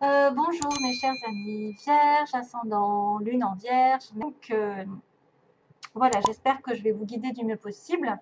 Bonjour mes chers amis, Vierge, ascendant, lune en Vierge. Donc voilà, j'espère que je vais vous guider du mieux possible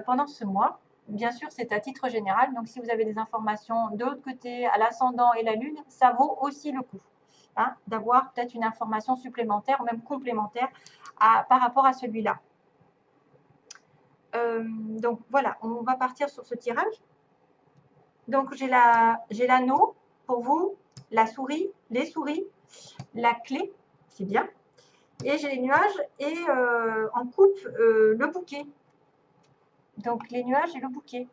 pendant ce mois. Bien sûr, c'est à titre général, donc si vous avez des informations de l'autre côté, à l'ascendant et la lune, ça vaut aussi le coup hein, d'avoir peut-être une information supplémentaire ou même complémentaire par rapport à celui-là. Donc voilà, on va partir sur ce tirage. Donc j'ai l'anneau pour vous, la souris, les souris, la clé, c'est bien. Et j'ai les nuages et en coupe le bouquet. Donc les nuages et le bouquet.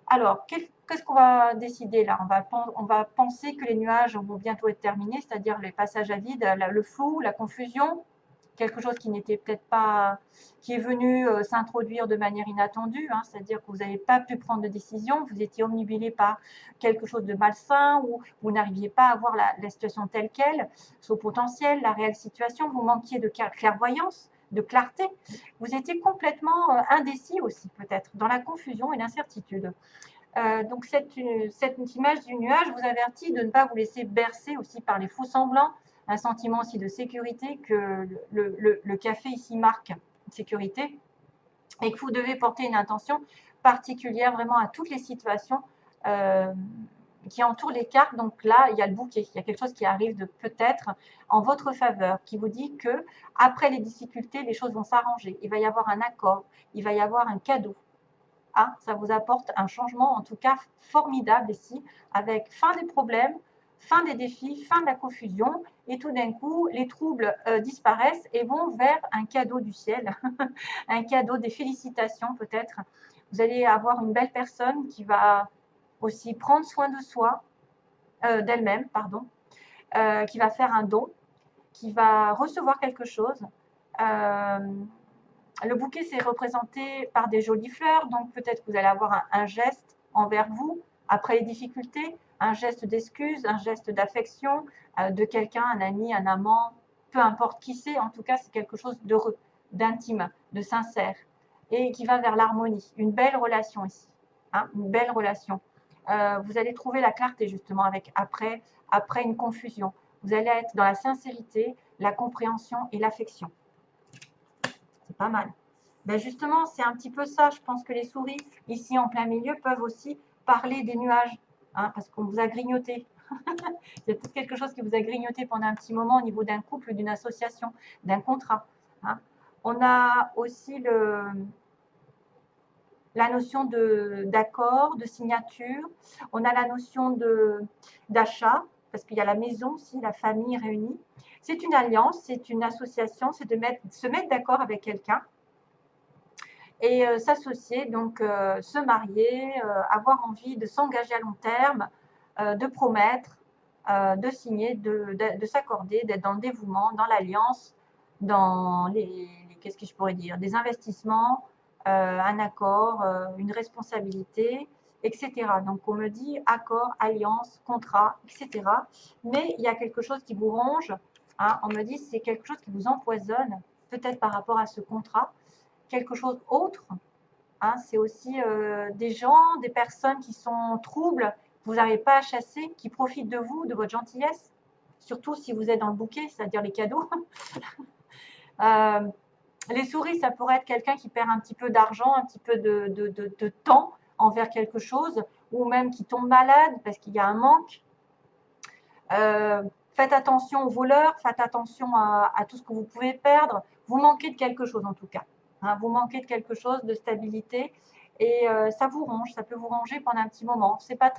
Alors, qu'est-ce qu'on va décider là? On va penser que les nuages vont bientôt être terminés, c'est-à-dire les passages à vide, le flou, la confusion, quelque chose qui n'était peut-être pas, qui est venu s'introduire de manière inattendue, hein, c'est-à-dire que vous n'avez pas pu prendre de décision, vous étiez omnibulé par quelque chose de malsain ou vous n'arriviez pas à voir la situation telle qu'elle, son potentiel, la réelle situation, vous manquiez de clairvoyance, de clarté, vous étiez complètement indécis aussi peut-être, dans la confusion et l'incertitude. Donc cette image du nuage vous avertit de ne pas vous laisser bercer aussi par les faux semblants, un sentiment aussi de sécurité que le café ici marque sécurité, et que vous devez porter une intention particulière vraiment à toutes les situations qui entourent les cartes. Donc là, il y a le bouquet, il y a quelque chose qui arrive de peut-être en votre faveur, qui vous dit que après les difficultés, les choses vont s'arranger. Il va y avoir un accord, il va y avoir un cadeau. Ah, ça vous apporte un changement en tout cas formidable ici, avec fin des problèmes, fin des défis, fin de la confusion, et tout d'un coup, les troubles disparaissent et vont vers un cadeau du ciel, un cadeau, des félicitations peut-être. Vous allez avoir une belle personne qui va aussi prendre soin de soi, d'elle-même, pardon, qui va faire un don, qui va recevoir quelque chose. Le bouquet, c'est représenté par des jolies fleurs, donc peut-être que vous allez avoir un geste envers vous après les difficultés, un geste d'excuse, un geste d'affection de quelqu'un, un ami, un amant, peu importe qui c'est, en tout cas, c'est quelque chose d'heureux, d'intime, de sincère et qui va vers l'harmonie. Une belle relation ici, hein, une belle relation. Vous allez trouver la clarté justement après une confusion. Vous allez être dans la sincérité, la compréhension et l'affection. C'est pas mal. Ben justement, c'est un petit peu ça. Je pense que les souris, ici en plein milieu, peuvent aussi parler des nuages, hein, parce qu'on vous a grignoté. Il y a peut-être quelque chose qui vous a grignoté pendant un petit moment au niveau d'un couple, d'une association, d'un contrat. Hein. On a aussi la notion d'accord, de signature. On a la notion d'achat, parce qu'il y a la maison aussi, la famille réunie. C'est une alliance, c'est une association, c'est de se mettre d'accord avec quelqu'un et s'associer, donc se marier, avoir envie de s'engager à long terme, de promettre, de signer, de s'accorder, d'être dans le dévouement, dans l'alliance, dans qu'est-ce que je pourrais dire, des investissements, un accord, une responsabilité, etc. Donc on me dit accord, alliance, contrat, etc. Mais il y a quelque chose qui vous ronge, hein, on me dit c'est quelque chose qui vous empoisonne, peut-être par rapport à ce contrat, quelque chose autre, hein, c'est aussi des gens, des personnes qui sont troubles, que vous n'arrivez pas à chasser, qui profitent de vous, de votre gentillesse, surtout si vous êtes dans le bouquet, c'est-à-dire les cadeaux. Les souris, ça pourrait être quelqu'un qui perd un petit peu d'argent, un petit peu de temps envers quelque chose, ou même qui tombe malade parce qu'il y a un manque. Faites attention aux voleurs, faites attention à tout ce que vous pouvez perdre. Vous manquez de quelque chose en tout cas. Hein, vous manquez de quelque chose, de stabilité, et ça vous ronge, ça peut vous ronger pendant un petit moment. C'est pas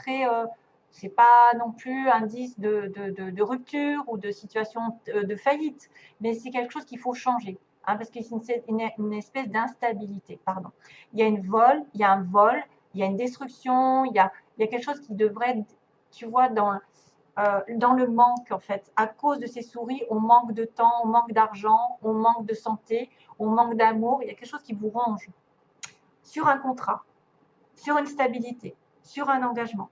non plus indice de rupture ou de situation de faillite, mais c'est quelque chose qu'il faut changer, hein, parce que c'est une espèce d'instabilité. Pardon. Il y a il y a un vol, il y a une destruction, il y a quelque chose qui devrait, tu vois, dans le manque en fait. À cause de ces souris, on manque de temps, on manque d'argent, on manque de santé, on manque d'amour. Il y a quelque chose qui vous ronge sur un contrat, sur une stabilité, sur un engagement.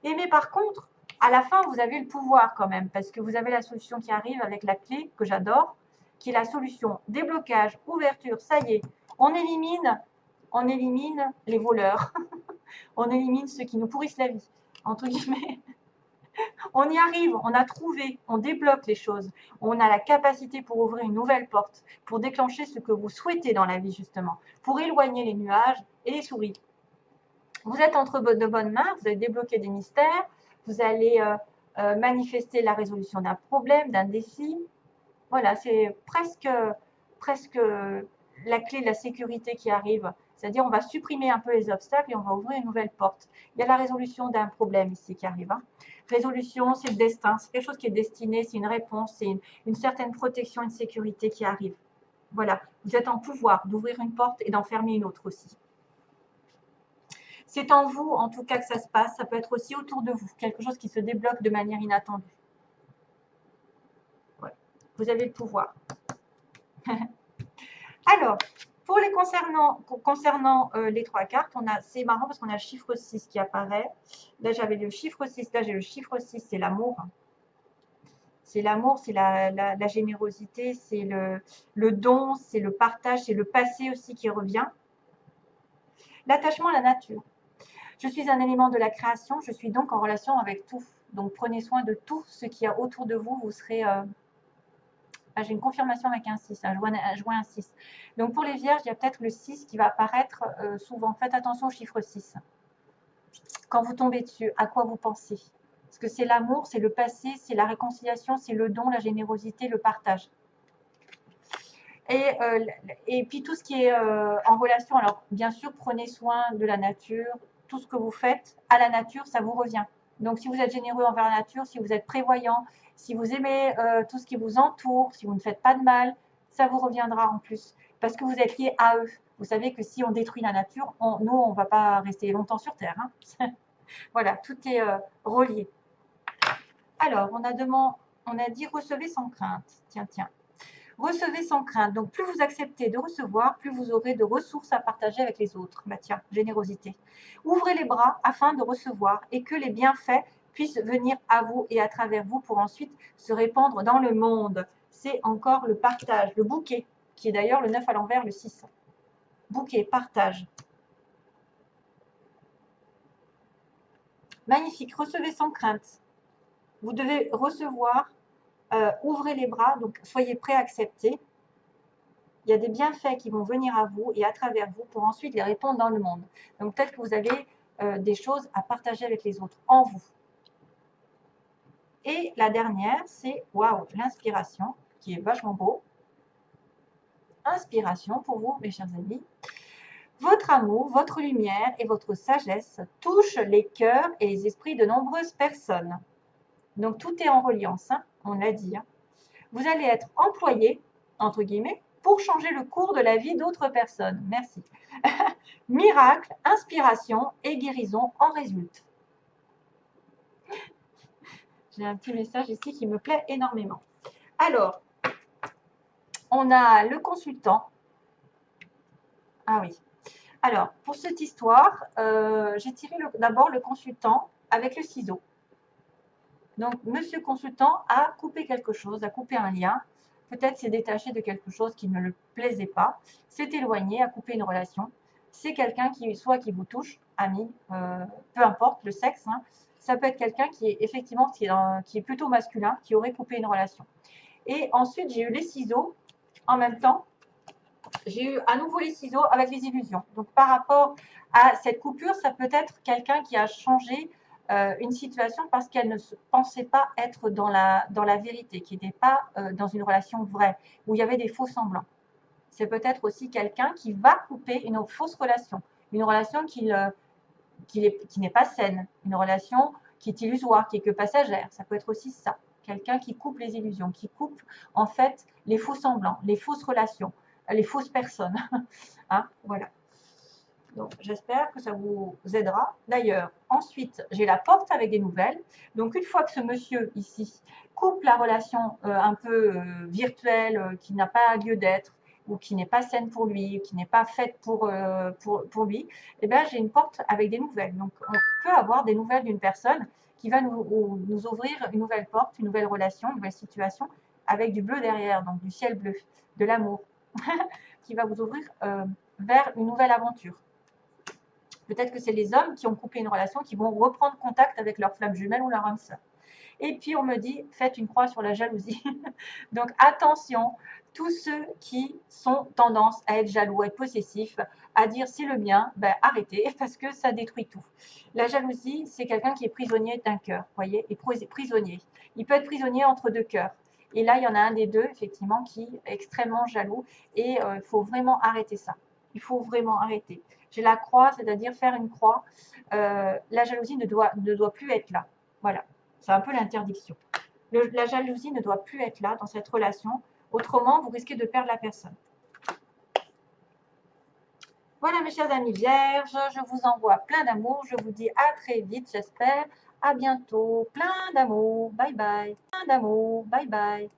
Et mais par contre, à la fin, vous avez le pouvoir quand même, parce que vous avez la solution qui arrive avec la clé que j'adore, qui est la solution déblocage, ouverture. Ça y est, on élimine les voleurs, on élimine ceux qui nous pourrissent la vie, entre guillemets. On y arrive, on a trouvé, on débloque les choses. On a la capacité pour ouvrir une nouvelle porte, pour déclencher ce que vous souhaitez dans la vie, justement, pour éloigner les nuages et les souris. Vous êtes entre de bonnes mains, vous allez débloquer des mystères, vous allez manifester la résolution d'un problème, d'un défi. Voilà, c'est presque la clé de la sécurité qui arrive. C'est-à-dire, on va supprimer un peu les obstacles et on va ouvrir une nouvelle porte. Il y a la résolution d'un problème ici qui arrive. Hein. Résolution, c'est le destin, c'est quelque chose qui est destiné, c'est une réponse, c'est une certaine protection, une sécurité qui arrive. Voilà, vous êtes en pouvoir d'ouvrir une porte et d'en fermer une autre aussi. C'est en vous, en tout cas, que ça se passe. Ça peut être aussi autour de vous, quelque chose qui se débloque de manière inattendue. Ouais. Vous avez le pouvoir. Alors, pour les concernant les trois cartes, c'est marrant parce qu'on a le chiffre 6 qui apparaît. Là, j'avais le chiffre 6, là, j'ai le chiffre 6, c'est l'amour. C'est l'amour, c'est la générosité, c'est le don, c'est le partage, c'est le passé aussi qui revient. L'attachement à la nature. Je suis un élément de la création, je suis donc en relation avec tout. Donc, prenez soin de tout ce qu'il y a autour de vous. Vous serez... j'ai une confirmation avec un 6, je vois un 6. Donc, pour les vierges, il y a peut-être le 6 qui va apparaître souvent. Faites attention au chiffre 6. Quand vous tombez dessus, à quoi vous pensez? Parce que c'est l'amour, c'est le passé, c'est la réconciliation, c'est le don, la générosité, le partage. Et puis tout ce qui est en relation, alors bien sûr, prenez soin de la nature. Tout ce que vous faites à la nature, ça vous revient. Donc si vous êtes généreux envers la nature, si vous êtes prévoyant, si vous aimez tout ce qui vous entoure, si vous ne faites pas de mal, ça vous reviendra en plus. Parce que vous êtes lié à eux. Vous savez que si on détruit la nature, nous, on ne va pas rester longtemps sur Terre. Hein. Voilà, tout est relié. Alors, on a dit recevez sans crainte. Tiens, tiens. Recevez sans crainte. Donc, plus vous acceptez de recevoir, plus vous aurez de ressources à partager avec les autres. Bah tiens, générosité. Ouvrez les bras afin de recevoir et que les bienfaits puissent venir à vous et à travers vous pour ensuite se répandre dans le monde. C'est encore le partage, le bouquet, qui est d'ailleurs le 9 à l'envers, le 6. Bouquet, partage. Magnifique. Recevez sans crainte. Vous devez recevoir. Ouvrez les bras, donc soyez prêts à accepter. Il y a des bienfaits qui vont venir à vous et à travers vous pour ensuite les répandre dans le monde. Donc peut-être que vous avez des choses à partager avec les autres en vous. Et la dernière, c'est waouh, l'inspiration, qui est vachement beau. Inspiration pour vous, mes chers amis. Votre amour, votre lumière et votre sagesse touchent les cœurs et les esprits de nombreuses personnes. Donc tout est en reliance, hein, on l'a dit. Hein. Vous allez être employé, entre guillemets, pour changer le cours de la vie d'autres personnes. Merci. Miracle, inspiration et guérison en résultent. J'ai un petit message ici qui me plaît énormément. Alors, on a le consultant. Ah oui. Alors, pour cette histoire, j'ai tiré d'abord le consultant avec le ciseau. Donc, monsieur consultant a coupé quelque chose, a coupé un lien. Peut-être s'est détaché de quelque chose qui ne le plaisait pas, s'est éloigné, a coupé une relation. C'est quelqu'un qui, soit qui vous touche, ami, peu importe le sexe. Hein. Ça peut être quelqu'un qui est effectivement qui est plutôt masculin, qui aurait coupé une relation. Et ensuite, j'ai eu les ciseaux en même temps. J'ai eu à nouveau les ciseaux avec les illusions. Donc, par rapport à cette coupure, ça peut être quelqu'un qui a changé une situation parce qu'elle ne se pensait pas être dans la vérité, qui n'était pas dans une relation vraie, où il y avait des faux semblants. C'est peut-être aussi quelqu'un qui va couper une fausse relation, une relation qui n'est pas saine, une relation qui est illusoire, qui est que passagère. Ça peut être aussi ça. Quelqu'un qui coupe les illusions, qui coupe en fait les faux semblants, les fausses relations, les fausses personnes. Hein, voilà. Donc, j'espère que ça vous aidera. D'ailleurs, ensuite, j'ai la porte avec des nouvelles. Donc, une fois que ce monsieur ici coupe la relation un peu virtuelle, qui n'a pas lieu d'être, ou qui n'est pas saine pour lui, qui n'est pas faite pour lui, eh bien, j'ai une porte avec des nouvelles. Donc, on peut avoir des nouvelles d'une personne qui va nous ouvrir une nouvelle porte, une nouvelle relation, une nouvelle situation, avec du bleu derrière, donc du ciel bleu, de l'amour, qui va vous ouvrir vers une nouvelle aventure. Peut-être que c'est les hommes qui ont coupé une relation qui vont reprendre contact avec leur flamme jumelle ou leur âme sœur. Et puis, on me dit, faites une croix sur la jalousie. Donc, attention, tous ceux qui sont tendance à être jaloux, à être possessifs, à dire c'est le mien, ben, arrêtez parce que ça détruit tout. La jalousie, c'est quelqu'un qui est prisonnier d'un cœur, voyez, et prisonnier. Il peut être prisonnier entre deux cœurs. Et là, il y en a un des deux, effectivement, qui est extrêmement jaloux. Et il faut vraiment arrêter ça. Il faut vraiment arrêter. J'ai la croix, c'est-à-dire faire une croix. La jalousie ne doit plus être là. Voilà, c'est un peu l'interdiction. La jalousie ne doit plus être là dans cette relation. Autrement, vous risquez de perdre la personne. Voilà mes chers amis vierges, je vous envoie plein d'amour. Je vous dis à très vite, j'espère. À bientôt. Plein d'amour. Bye bye. Plein d'amour. Bye bye.